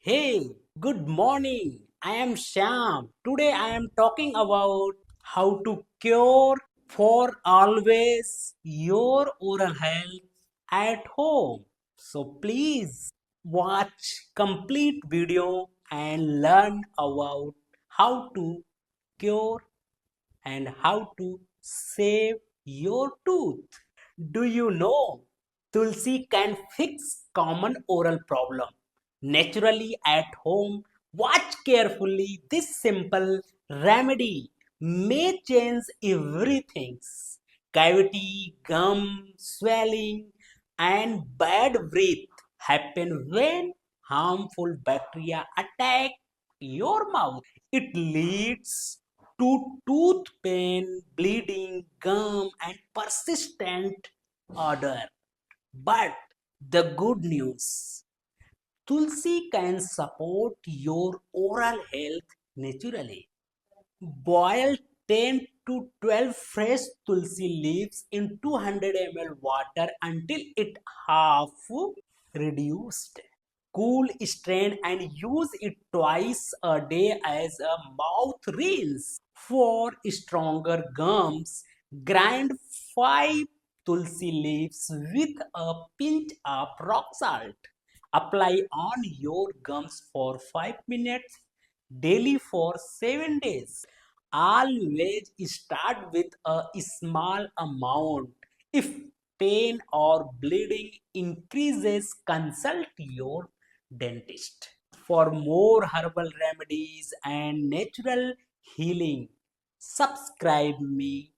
Hey, good morning. I am Sham. Today I am talking about how to cure for always your oral health at home. So please watch complete video and learn about how to cure and how to save your tooth. Do you know Tulsi can fix common oral problem naturally at home? Watch carefully. This simple remedy may change everything. Cavity, gum, swelling, and bad breath happen when harmful bacteria attack your mouth. It leads to tooth pain, bleeding, gum, and persistent odor. But the good news, Tulsi can support your oral health naturally. Boil 10 to 12 fresh tulsi leaves in 200 ml water until it half reduced. Cool, strain, and use it twice a day as a mouth rinse. For stronger gums, grind 5 tulsi leaves with a pinch of rock salt. Apply on your gums for 5 minutes daily for 7 days. Always start with a small amount. If pain or bleeding increases, consult your dentist. For more herbal remedies and natural healing, subscribe me